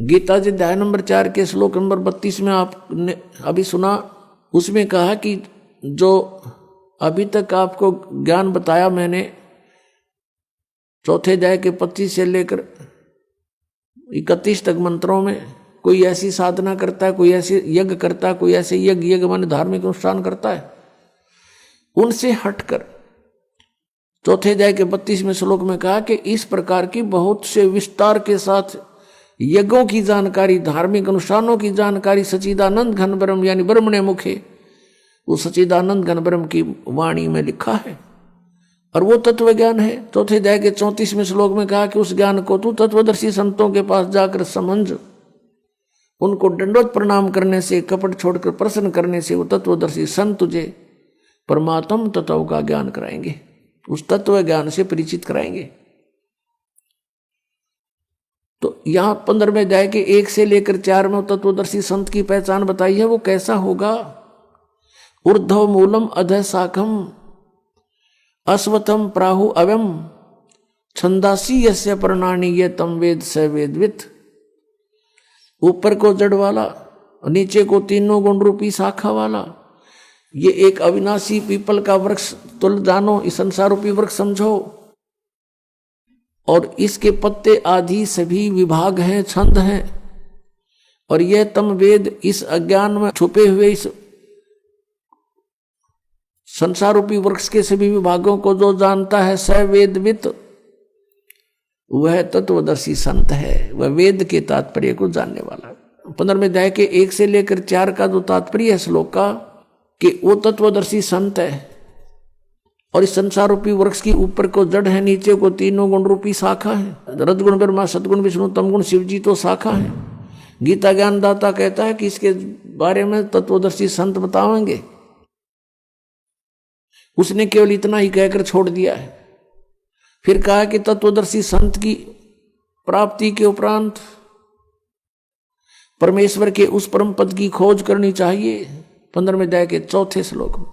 गीता जी अध्याय नंबर 4 के श्लोक नंबर 32 में आपने अभी सुना, उसमें कहा कि जो अभी तक आपको ज्ञान बताया मैंने, चौथे अध्याय के 25 से लेकर 31 तक मंत्रों में, कोई ऐसी साधना करता है, कोई ऐसे यज्ञ करता है, कोई ऐसे यज्ञ माने धार्मिक अनुष्ठान करता है, उनसे हटकर चौथे अध्याय के 32वें श्लोक में कहा कि इस प्रकार की बहुत से विस्तार के साथ यज्ञों की जानकारी, धार्मिक अनुष्ठानों की जानकारी सच्चिदानंद घन ब्रह्म यानी ब्रह्मणे मुखे, वो सच्चिदानंद घन ब्रह्म की वाणी में लिखा है और वो तत्व ज्ञान है। चौथे अध्याय के 34वें श्लोक में कहा कि उस ज्ञान को तू तत्वदर्शी संतों के पास जाकर समझ, उनको दंडवत प्रणाम करने से, कपट छोड़कर प्रश्न करने से वो तत्वदर्शी संत तुझे परमात्म तत्व का ज्ञान कराएंगे, उस तत्व ज्ञान से परिचित कराएंगे। तो यहां 15वें अध्याय के 1 से लेकर 4 में तत्वदर्शी संत की पहचान बताई है। वो कैसा होगा? ऊर्ध्व मूलम अधः शाखम अश्वत्थम प्राहु अव्यम छंदासी यस्य प्रणानी ये तम वेद स वेदवित। ऊपर को जड़ वाला, नीचे को तीनों गुण रूपी शाखा वाला, ये एक अविनाशी पीपल का वृक्ष तुल जानो, इस संसार रूपी वृक्ष समझो, और इसके पत्ते आदि सभी विभाग हैं, छंद हैं, और यह तम वेद इस अज्ञान में छुपे हुए इस संसार रूपी वृक्ष के सभी विभागों को जो जानता है, स वेदवित, वह तत्वदर्शी संत है, वह वेद के तात्पर्य को जानने वाला। 15वें अध्याय के 1 से लेकर 4 का जो तात्पर्य है श्लोक का, कि वो तत्वदर्शी संत है और इस संसार रूपी वृक्ष की ऊपर को जड़ है, नीचे को तीनों गुण रूपी शाखा है। रजगुण ब्रह्मा, सदगुण विष्णु, तमगुण शिव जी तो शाखा है। गीता ज्ञानदाता कहता है कि इसके बारे में तत्वदर्शी संत बताएंगे। उसने केवल इतना ही कहकर छोड़ दिया है। फिर कहा कि तत्वदर्शी संत की प्राप्ति के उपरांत परमेश्वर के उस परम पद की खोज करनी चाहिए। 15वें अध्याय के 4 श्लोक में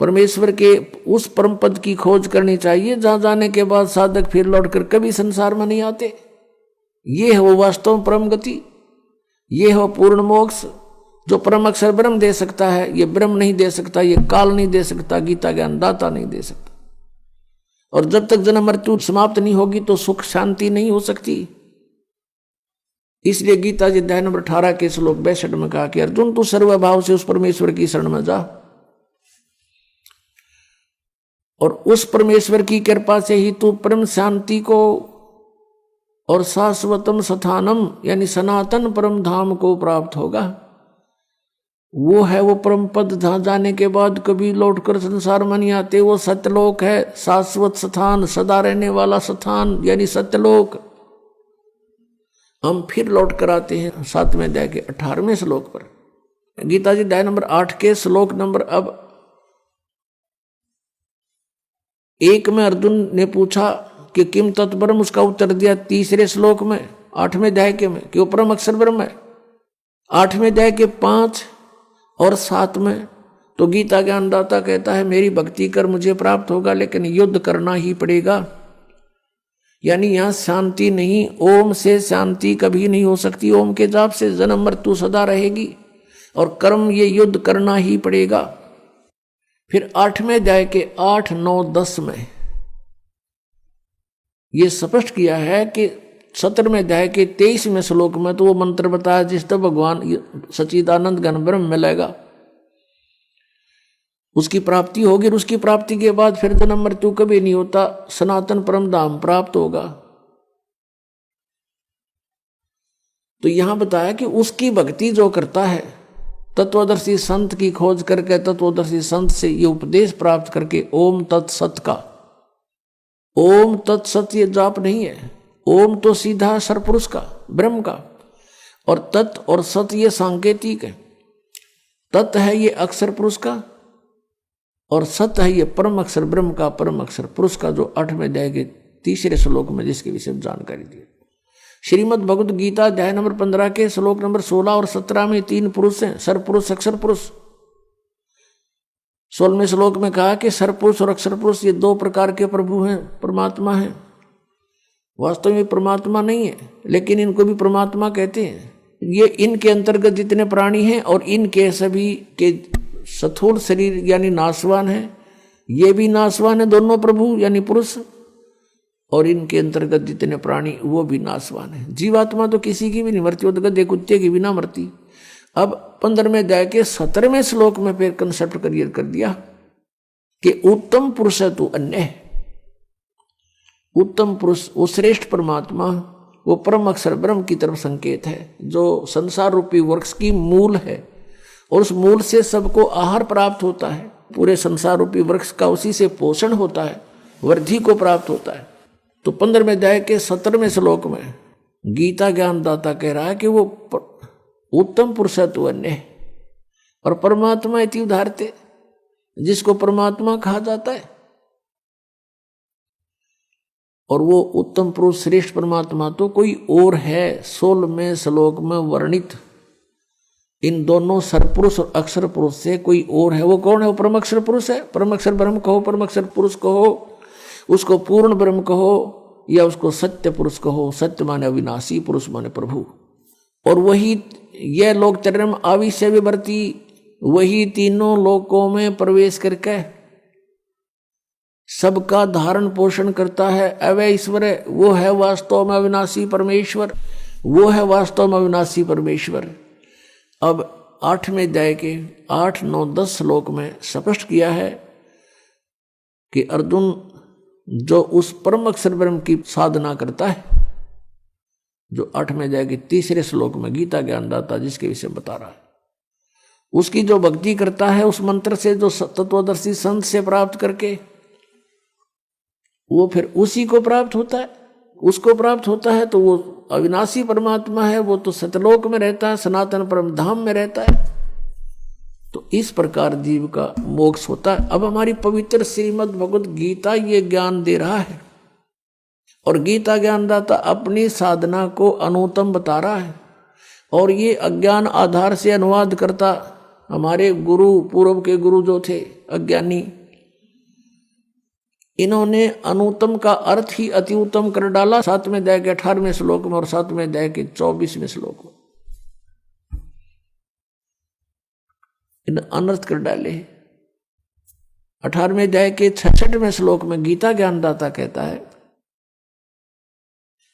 परमेश्वर के उस परम पद की खोज करनी चाहिए, जहां जाने के बाद साधक फिर लौटकर कभी संसार में नहीं आते। ये है वो वास्तव परम गति, ये है पूर्ण मोक्ष जो परम अक्षर ब्रह्म दे सकता है। ये ब्रह्म नहीं दे सकता, ये काल नहीं दे सकता, गीता ज्ञानदाता नहीं दे सकता। और जब तक जन्म मृत्यु समाप्त नहीं होगी तो सुख शांति नहीं हो सकती। इसलिए गीता जी अध्याय नंबर 18 के श्लोक 62 में कहा कि अर्जुन तू सर्वभाव से उस परमेश्वर की शरण में जा, और उस परमेश्वर की कृपा से ही तू परम शांति को और शाश्वतम स्थानम यानी सनातन परम धाम को प्राप्त होगा। वो है वो परम पद जहां जाने के बाद कभी लौटकर संसार में नहीं आते। वो सत्यलोक है, शाश्वत स्थान, सदा रहने वाला स्थान यानी सत्यलोक। हम फिर लौट कर आते हैं 7वें अध्याय के 18वें श्लोक पर। गीता जी अध्याय नंबर 8 के श्लोक नंबर अब 1 में अर्जुन ने पूछा कि किम तत्ब्रह्म, उसका उत्तर दिया 3रे श्लोक में 8वें अध्याय के में कि वो परम अक्षर ब्रह्म है। 8वें अध्याय के 5 और 7 में तो गीता ज्ञानदाता कहता है मेरी भक्ति कर मुझे प्राप्त होगा, लेकिन युद्ध करना ही पड़ेगा। यानी यहां शांति नहीं, ओम से शांति कभी नहीं हो सकती। ओम के जाप से जन्म मृत्यु सदा रहेगी और कर्म ये युद्ध करना ही पड़ेगा। फिर 8वें अध्याय के 8, 9, 10 में ये स्पष्ट किया है कि 17वें अध्याय के 23वें श्लोक में तो वो मंत्र बताया जिस तक भगवान सच्चिदानंद घन ब्रह्म मिलेगा, उसकी प्राप्ति होगी। और उसकी प्राप्ति के बाद फिर जन्म मृत्यु कभी नहीं होता, सनातन परम धाम प्राप्त होगा। तो यहां बताया कि उसकी भक्ति जो करता है, तत्वदर्शी संत की खोज करके, तत्वदर्शी संत से ये उपदेश प्राप्त करके, ओम तत्सत का, ओम तत्सत ये जाप नहीं है। ओम तो सीधा सरपुरुष का, ब्रह्म का, और तत् और सत ये सांकेतिक है। तत् है ये अक्षर पुरुष का और सत है ये परम अक्षर ब्रह्म का, परम अक्षर पुरुष का, जो 8वें अध्याय के 3रे श्लोक में जिसके विषय में जानकारी दी। श्रीमद् भगवद गीता अध्याय नंबर 15 के श्लोक नंबर 16 और 17 में 3 पुरुष हैं, सरपुरुष अक्षर पुरुष। 16वें श्लोक में कहा कि सरपुरुष और अक्षर पुरुष ये 2 प्रकार के प्रभु हैं, परमात्मा हैं। वास्तव में परमात्मा नहीं है, लेकिन इनको भी परमात्मा कहते हैं। ये इनके अंतर्गत जितने प्राणी हैं और इनके सभी के स्थूल शरीर यानी नाशवान है, ये भी नाशवान है दोनों प्रभु यानी पुरुष, और इनके अंतर्गत जितने प्राणी वो भी नाशवान है। जीवात्मा तो किसी की भी नहीं मरती, वो तो गधे कुत्ते की भी ना मरती। अब 15वें अध्याय के 17वें श्लोक में फिर कंसेप्ट क्लियर कर दिया कि उत्तम पुरुष है तू अन्य है। उत्तम पुरुष वो श्रेष्ठ परमात्मा, वो परम अक्षर ब्रह्म की तरफ संकेत है, जो संसार रूपी वृक्ष की मूल है, और उस मूल से सबको आहार प्राप्त होता है। पूरे संसार रूपी वृक्ष का उसी से पोषण होता है, वृद्धि को प्राप्त होता है। तो 15वें अध्याय के 17वें श्लोक में गीता ज्ञानदाता कह रहा है कि वो उत्तम पुरुष है तू अन्य है, और परमात्मा इति उदाहरते, जिसको परमात्मा कहा जाता है। और वो उत्तम पुरुष श्रेष्ठ परमात्मा तो कोई और है 16वें श्लोक में वर्णित इन दोनों सरपुरुष और अक्षर पुरुष से कोई और है। वो कौन है? वो परम अक्षर पुरुष है। परम अक्षर ब्रह्म कहो, परम अक्षर पुरुष कहो, उसको पूर्ण ब्रह्म कहो, या उसको सत्य पुरुष कहो। सत्य माने अविनाशी, पुरुष माने प्रभु। और वही यह लोक चरण आविष्य विवर्ती, वही तीनों लोकों में प्रवेश करके सबका धारण पोषण करता है। अवय ईश्वर है, वो है वास्तव में अविनाशी परमेश्वर, वो है वास्तव में अविनाशी परमेश्वर। अब 8वें अध्याय के 8, 9, 10 श्लोक में स्पष्ट किया है कि अर्जुन जो उस परम अक्षर ब्रह्म की साधना करता है, जो 8वें अध्याय के 3 श्लोक में गीता ज्ञानदाता जिसके विषय बता रहा है, उसकी जो भक्ति करता है उस मंत्र से, जो तत्वदर्शी संत से प्राप्त करके, वो फिर उसी को प्राप्त होता है। उसको प्राप्त होता है तो वो अविनाशी परमात्मा है, वो तो सतलोक में रहता है, सनातन परम धाम में रहता है। तो इस प्रकार जीव का मोक्ष होता है। अब हमारी पवित्र श्रीमद् भगवद गीता ये ज्ञान दे रहा है, और गीता ज्ञानदाता अपनी साधना को अनुत्तम बता रहा है, और ये अज्ञान आधार से अनुवाद करता हमारे गुरु, पूर्व के गुरु जो थे अज्ञानी, इन्होंने अनुत्तम का अर्थ ही अति उत्तम कर डाला 7वें अध्याय के 18वें श्लोक में और 7वें अध्याय के 24वें श्लोक में। इन अनर्थ कर डाले। 18वें अध्याय के 66वें श्लोक में गीता ज्ञानदाता कहता है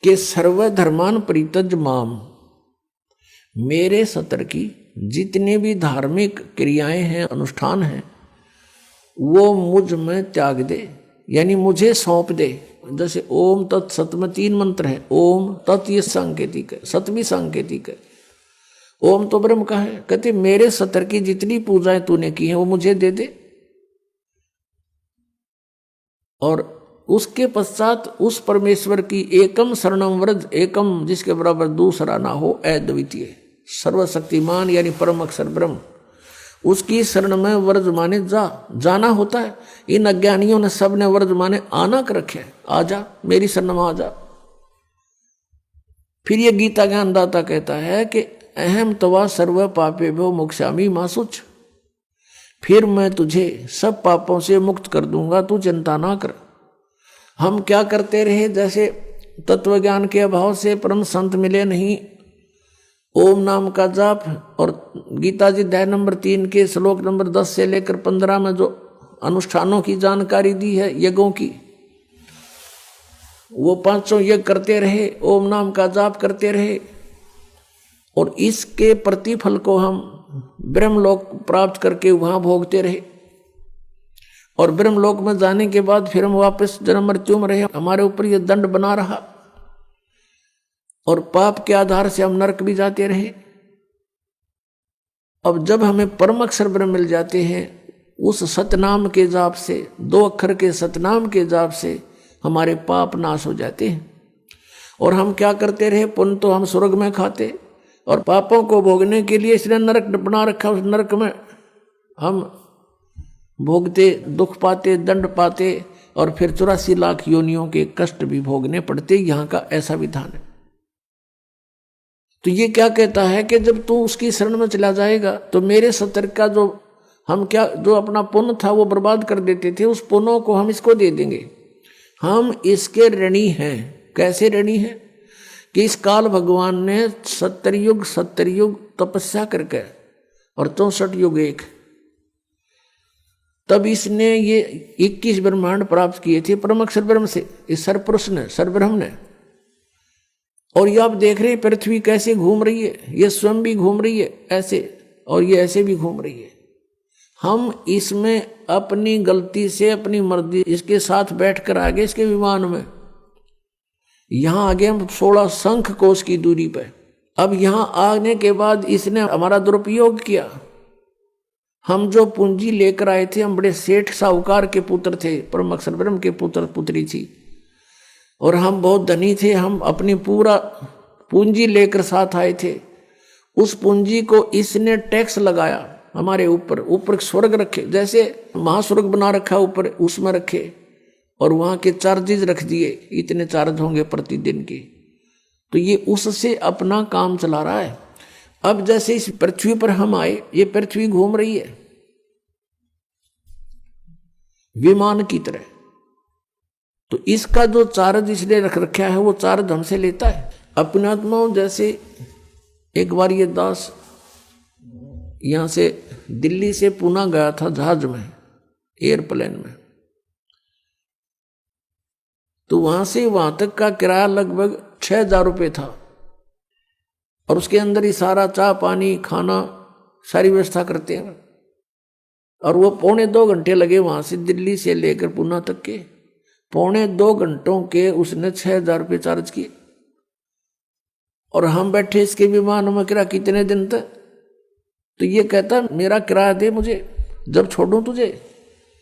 कि सर्वधर्मान परित्यज माम, मेरे सतर की जितनी भी धार्मिक क्रियाएं हैं, अनुष्ठान हैं, वो मुझ में त्याग दे, यानी मुझे सौंप दे। जैसे ओम तत् सत में 3 मंत्र है। ओम तत् ये सांकेतिक है, सत भी सांकेतिक है। ओम तो ब्रह्म का है। कहते मेरे सतर की जितनी पूजाएं तूने की हैं वो मुझे दे दे, और उसके पश्चात उस परमेश्वर की एकम शरणम व्रज, एकम जिसके बराबर दूसरा ना हो, अद्वितीय सर्वशक्तिमान यानी परम अक्षर ब्रह्म, उसकी शरण में व्रज माने जाना होता है। इन अज्ञानियों ने सब ने व्रज माने आना कर रखे, आजा मेरी शरण में आजा। फिर ये गीता ज्ञानदाता कहता है कि अहम तवा सर्व पापेभ्यो मोक्षामि मा शुच, फिर मैं तुझे सब पापों से मुक्त कर दूंगा, तू चिंता ना कर। हम क्या करते रहे, जैसे तत्व ज्ञान के अभाव से परम संत मिले नहीं, ओम नाम का जाप, और गीता जी अध्याय नंबर 3 के श्लोक नंबर 10 से लेकर 15 में जो अनुष्ठानों की जानकारी दी है, यज्ञों की, वो 500 यज्ञ करते रहे, ओम नाम का जाप करते रहे, और इसके प्रतिफल को हम ब्रह्मलोक प्राप्त करके वहां भोगते रहे। और ब्रह्मलोक में जाने के बाद फिर हम वापस जन्म मृत्यु में रहे, हमारे ऊपर यह दंड बना रहा, और पाप के आधार से हम नरक भी जाते रहे। अब जब हमें परम अक्षर ब्रह्म मिल जाते हैं, उस सतनाम के जाप से, 2 अक्षर के सतनाम के जाप से हमारे पाप नाश हो जाते हैं। और हम क्या करते रहे, पुण्य तो हम स्वर्ग में खाते, और पापों को भोगने के लिए इसने नरक बना रखा, उस नरक में हम भोगते, दुख पाते, दंड पाते, और फिर 84 लाख योनियों के कष्ट भी भोगने पड़ते। यहाँ का ऐसा विधान है। तो ये क्या कहता है कि जब तू उसकी शरण में चला जाएगा तो मेरे सतर का जो हम क्या जो अपना पुण्य था वो बर्बाद कर देते थे, उस पुण्यों को हम इसको दे देंगे। हम इसके ऋणी हैं, कैसे ऋणी है कि इस काल भगवान ने 70 युग तपस्या करके और 64 युग एक, तब इसने ये 21 ब्रह्मांड प्राप्त किए थे परम अक्षर ब्रह्म से, इस सरपुरुष ने, सरब्रह्म ने। और ये आप देख रहे हैं पृथ्वी कैसे घूम रही है, ये स्वयं भी घूम रही है ऐसे, और ये ऐसे भी घूम रही है। हम इसमें अपनी गलती से, अपनी मर्जी इसके साथ बैठकर आ गए इसके विमान में। यहां आ गए हम 16 शंख कोश की दूरी पे। अब यहां आने के बाद इसने हमारा दुरुपयोग किया। हम जो पूंजी लेकर आए थे, हम बड़े सेठ साहूकार के पुत्र थे, परम अक्षर ब्रह्म के पुत्र पुत्री थी, और हम बहुत धनी थे। हम अपनी पूरा पूंजी लेकर साथ आए थे। उस पूंजी को इसने टैक्स लगाया हमारे ऊपर। ऊपर स्वर्ग रखे, जैसे महास्वर्ग बना रखा ऊपर, उसमें रखे, और वहां के चार्जेज रख दिए, इतने चार्ज होंगे प्रतिदिन के। तो ये उससे अपना काम चला रहा है। अब जैसे इस पृथ्वी पर हम आए, ये पृथ्वी घूम रही है विमान की तरह। तो इसका जो चार्ज इसने रख रखा है, वो चार्ज हमसे लेता है। अपने आत्माओं, जैसे एक बार ये दास यहां से दिल्ली से पुणे गया था जहाज में, एयरप्लेन में। तो वहां से वहां तक का किराया लगभग 6,000 रुपये था, और उसके अंदर ही सारा चाय पानी खाना सारी व्यवस्था करते हैं। और वो 2.25 घंटे लगे वहां से, दिल्ली से लेकर पुणे तक के 2.25 घंटों के उसने 6,000 रुपये चार्ज किए। और हम बैठे इसके विमान में, किराया कितने दिन तक? तो ये कहता मेरा किराया दे मुझे, जब छोड़ूं तुझे,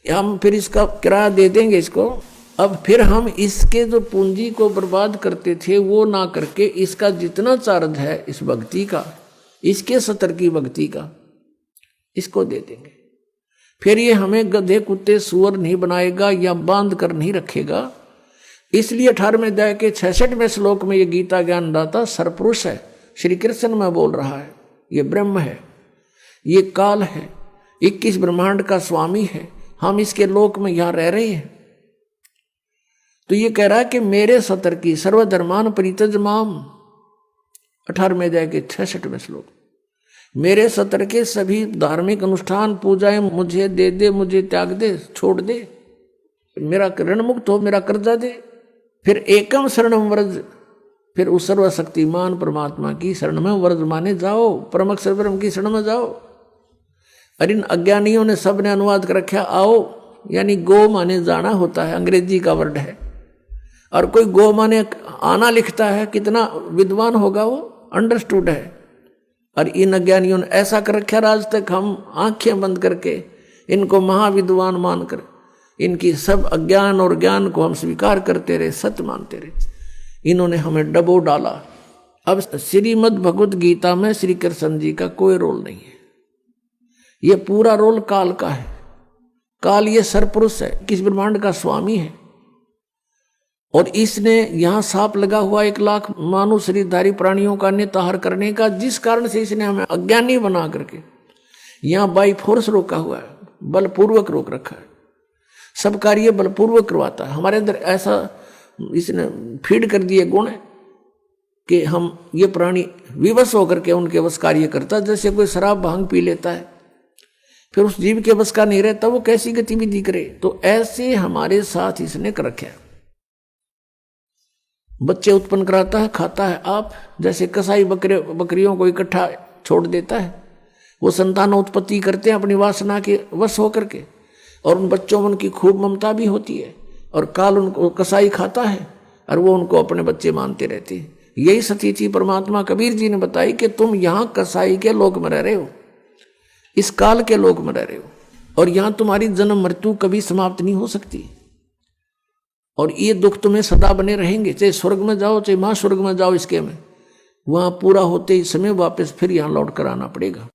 हम फिर इसका किराया दे देंगे इसको। अब फिर हम इसके जो पूंजी को बर्बाद करते थे वो ना करके, इसका जितना चार्ज है इस भक्ति का, इसके 70 की भक्ति का, इसको दे देंगे। फिर ये हमें गधे कुत्ते सुअर नहीं बनाएगा या बांध कर नहीं रखेगा। इसलिए 18वें अध्याय के 66वें श्लोक में ये गीता ज्ञानदाता सरपुरुष है, श्री कृष्ण में बोल रहा है। ये ब्रह्म है, ये काल है, 21 ब्रह्मांड का स्वामी है। हम इसके लोक में यहां रह रहे हैं। तो ये कह रहा है कि मेरे 70 की सर्वधर्मान परित्यज माम, 18वें अध्याय के 66वें श्लोक, मेरे 70 के सभी धार्मिक अनुष्ठान पूजाएं मुझे दे दे, मुझे त्याग दे, छोड़ दे, मेरा ऋण मुक्त हो, मेरा कर्जा दे। फिर एकम शरणम व्रज, फिर उस सर्वशक्तिमान परमात्मा की शरण में व्रज माने जाओ, परम अक्षर ब्रह्म की शरण में जाओ। और इन अज्ञानियों ने सब ने अनुवाद कर रखा आओ, यानी गो माने जाना होता है, अंग्रेजी का वर्ड है। और कोई गो माने आना लिखता है, कितना विद्वान होगा वो, अंडरस्टूड है। और इन अज्ञानियों ने ऐसा कर रखा, आज तक हम आंखें बंद करके इनको महाविद्वान मानकर इनकी सब अज्ञान और ज्ञान को हम स्वीकार करते रहे, सत्य मानते रहे। इन्होंने हमें डबो डाला। अब श्रीमद् भगवत गीता में श्री कृष्ण जी का कोई रोल नहीं है, ये पूरा रोल काल का है। काल ये सरपुरुष है, किस ब्रह्मांड का स्वामी है। और इसने यहां सांप लगा हुआ 1 लाख मानव शरीरधारी प्राणियों का निताहार करने का, जिस कारण से इसने हमें अज्ञानी बना करके यहां बाई फोर्स रोका हुआ है, बलपूर्वक रोक रखा है। सब कार्य बलपूर्वक करवाता है। हमारे अंदर ऐसा इसने फीड कर दिए गुण कि हम ये प्राणी विवश होकर के उनके बस कार्य करता। जैसे कोई शराब भांग पी लेता है, फिर उस जीव के बस का नहीं रहता, वो कैसी गतिविधि करे। तो ऐसे हमारे साथ इसने कर रखा है। बच्चे उत्पन्न कराता है, खाता है। आप जैसे कसाई बकरियों को इकट्ठा छोड़ देता है, वो संतान उत्पत्ति करते हैं अपनी वासना के वश होकर के, और उन बच्चों में उनकी खूब ममता भी होती है। और काल उनको कसाई खाता है और वो उनको अपने बच्चे मानते रहते हैं। यही सतीथि परमात्मा कबीर जी ने बताई कि तुम यहाँ कसाई के लोक में रह रहे हो, इस काल के लोक में रह रहे हो, और यहाँ तुम्हारी जन्म मृत्यु कभी समाप्त नहीं हो सकती। और ये दुख तुम्हें सदा बने रहेंगे, चाहे स्वर्ग में जाओ चाहे महास्वर्ग में जाओ, इसके में वहां पूरा होते ही समय वापस फिर यहाँ लौट कर आना पड़ेगा।